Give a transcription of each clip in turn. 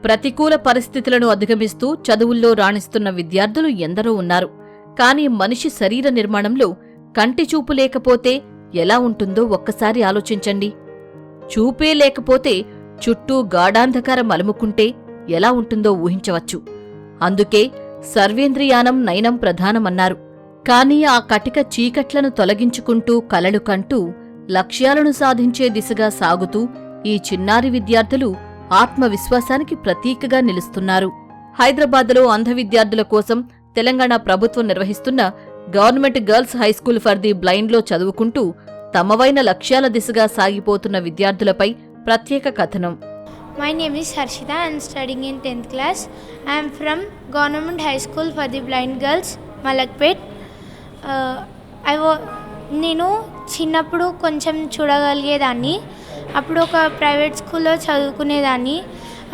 ప్రతికూల పరిస్థితులను అధిగమిస్తూ చదువుల్లో రాణిస్తున్న విద్యార్థులు ఎందరో ఉన్నారు. కానీ మనిషి శరీర నిర్మాణంలో కంటి చూపు లేకపోతే ఎలా ఉంటుందో ఒక్కసారి ఆలోచించండి. చూపే లేకపోతే చుట్టూ గాఢాంధకారం అలుముకుంటే ఎలా ఉంటుందో ఊహించవచ్చు. అందుకే సర్వేంద్రియానం నయనం ప్రధానమన్నారు. కానీ ఆ కటిక చీకట్లను తొలగించుకుంటూ కలలు కంటూ లక్ష్యాలను సాధించే దిశగా సాగుతూ ఈ చిన్నారి విద్యార్థులు ఆత్మవిశ్వాసానికి ప్రతీకగా నిలుస్తున్నారు. హైదరాబాద్లో అంధ విద్యార్థుల కోసం తెలంగాణ ప్రభుత్వం నిర్వహిస్తున్న government girls high school for the బ్లైండ్లో చదువుకుంటూ తమవైన లక్ష్యాల దిశగా సాగిపోతున్న విద్యార్థులపై ప్రత్యేక కథనం. My name is Harshita. I am studying in 10th class. I am from Government High School for the Blind Girls, Malakpet. నేను చిన్నప్పుడు కొంచెం చూడగలిగేదాన్ని. అప్పుడు ఒక ప్రైవేట్ స్కూల్లో చదువుకునేదాన్ని.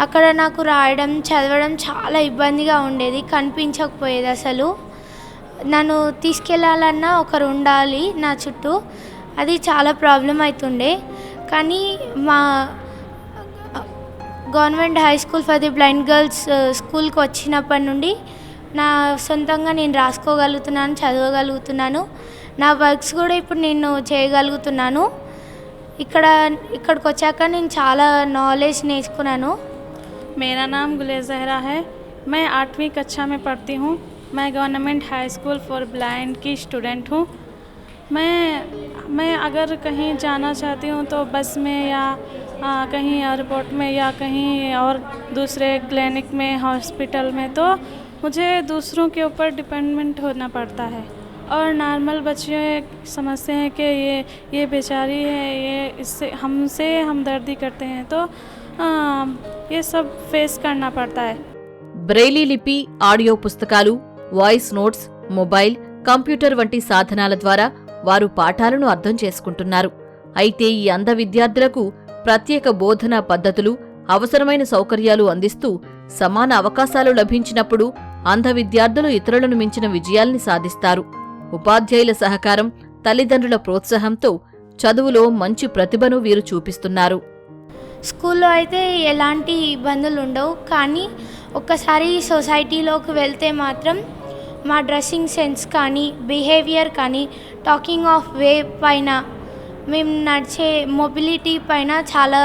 అక్కడ నాకు రాయడం చదవడం చాలా ఇబ్బందిగా ఉండేది, కనిపించకపోయేది. అసలు నన్ను తీసుకెళ్ళాలన్నా ఒకరు ఉండాలి నా చుట్టూ, అది చాలా ప్రాబ్లం అవుతుండే. కానీ మా government high school for the blind girls స్కూల్కి వచ్చినప్పటి నుండి నా సొంతంగా నేను రాసుకోగలుగుతున్నాను, చదవగలుగుతున్నాను. నా వర్క్స్ కూడా ఇప్పుడు నేను చేయగలుగుతున్నాను. ఇక్కడికి వచ్చాక నేను చాలా నాలెడ్జ్ నేర్చుకున్నాను. मेरा नाम गुलेज़ ज़हरा है. मैं 8वीं कक्षा में पढ़ती हूँ. मैं government high school for blind की स्टूडेंट हूँ. मैं अगर कहीं जाना चाहती हूँ तो बस में या कहीं एयरपोर्ट में या कहीं और दूसरे क्लिनिक में, हॉस्पिटल में, तो मुझे दूसरों के ऊपर डिपेंडेंट होना पड़ता है. और नॉर्मल बच्चे समझते हैं कि ये बेचारी है, ये इससे हमसे हमदर्दी करते हैं, तो ये सब फेस करना पड़ता है. బ్రెయిలీ లిపి, ఆడియో పుస్తకాలు, వాయిస్ నోట్స్, మొబైల్, కంప్యూటర్ వంటి సాధనాల ద్వారా వారు పాఠాలను అర్థం చేసుకుంటున్నారు. అయితే ఈ అంధ విద్యార్థులకు ప్రత్యేక బోధనా పద్ధతులు, అవసరమైన సౌకర్యాలు అందిస్తూ సమాన అవకాశాలు లభించినప్పుడు అంధ విద్యార్థులు ఇతరులను మించిన విజయాల్ని సాధిస్తారు. ఉపాధ్యాయుల సహకారం, తల్లిదండ్రుల ప్రోత్సాహంతో చదువులో మంచి ప్రతిభను వీరు చూపిస్తున్నారు. స్కూల్లో అయితే ఎలాంటి ఇబ్బందులు ఉండవు. కానీ ఒక్కసారి సొసైటీలోకి వెళ్తే మాత్రం మా డ్రెస్సింగ్ సెన్స్ కానీ, బిహేవియర్ కానీ, టాకింగ్ ఆఫ్ వే పైన, మేము నడిచే మొబిలిటీ పైన చాలా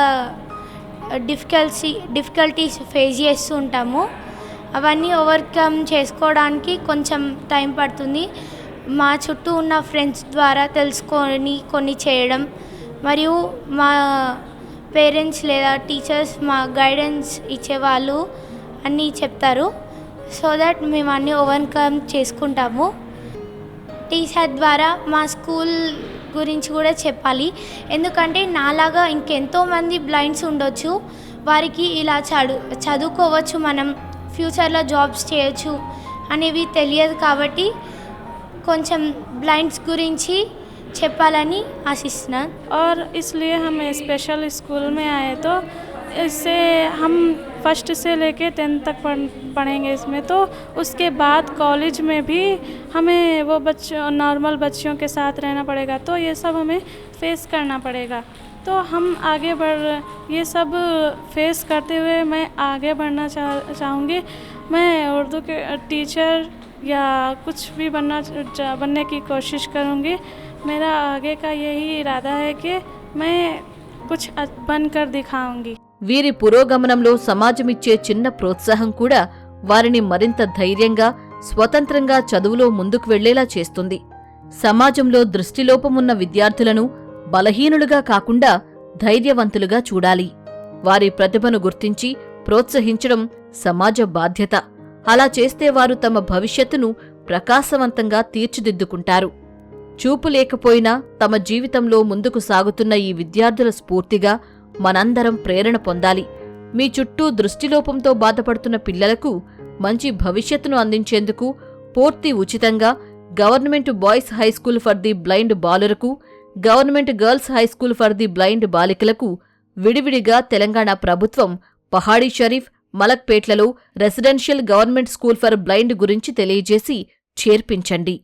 డిఫికల్టీస్ ఫేస్ చేస్తూ ఉంటాము. అవన్నీ ఓవర్కమ్ చేసుకోవడానికి కొంచెం టైం పడుతుంది. మా చుట్టూ ఉన్న ఫ్రెండ్స్ ద్వారా తెలుసుకొని కొన్ని చేయడం, మరియు మా పేరెంట్స్ లేదా టీచర్స్ మా గైడెన్స్ ఇచ్చేవాళ్ళు అన్నీ చెప్తారు. సో దట్ మేము అన్నీ ఓవర్కమ్ చేసుకుంటాము. టీచర్ ద్వారా మా స్కూల్ గురించి కూడా చెప్పాలి. ఎందుకంటే నాలాగా ఇంకెంతోమంది బ్లైండ్స్ ఉండొచ్చు, వారికి ఇలా చదువుకోవచ్చు, మనం ఫ్యూచర్లో జాబ్స్ చేయొచ్చు అనేవి తెలియదు. కాబట్టి కొంచెం బ్లైండ్స్ గురించి చెప్పాలని ఆశిస్తున్నాను. और इसलिए हम स्पेशल स्कूल में आए, तो इससे हम फर्स्ट से लेके 10th तक पढ़ेंगे इसमें, तो उसके बाद कॉलेज में भी हमें वो नॉर्मल बच्चों के साथ रहना पड़ेगा. तो ये सब हमें फेस करना पड़ेगा. तो हम आगे ये सब फेस करते हुए मैं आगे बढ़ना चाहूँगी. मैं उर्दू के टीचर या कुछ भी बनने की कोशिश करूँगी. मेरा आगे का यही इरादा है कि मैं कुछ बनकर दिखाऊंगी. వీరి పురోగమనంలో సమాజమిచ్చే చిన్న ప్రోత్సాహం కూడా వారిని మరింత ధైర్యంగా, స్వతంత్రంగా చదువులో ముందుకు వెళ్లేలా చేస్తుంది. సమాజంలో దృష్టిలోపమున్న విద్యార్థులను బలహీనులుగా కాకుండా ధైర్యవంతులుగా చూడాలి. వారి ప్రతిభను గుర్తించి ప్రోత్సహించడం సమాజ బాధ్యత. అలా చేస్తే వారు తమ భవిష్యత్తును ప్రకాశవంతంగా తీర్చిదిద్దుకుంటారు. చూపు లేకపోయినా తమ జీవితంలో ముందుకు సాగుతున్న ఈ విద్యార్థుల స్ఫూర్తిగా మనందరం ప్రేరణ పొందాలి. మీ చుట్టూ దృష్టిలోపంతో బాధపడుతున్న పిల్లలకు మంచి భవిష్యత్తును అందించేందుకు పూర్తి ఉచితంగా government boys high school for the blind బాలురకు, government girls high school for the blind బాలికలకు విడివిడిగా తెలంగాణ ప్రభుత్వం పహాడీ షరీఫ్, మలక్పేట్లలో residential government school for blind గురించి తెలియజేసి చేర్పించండి.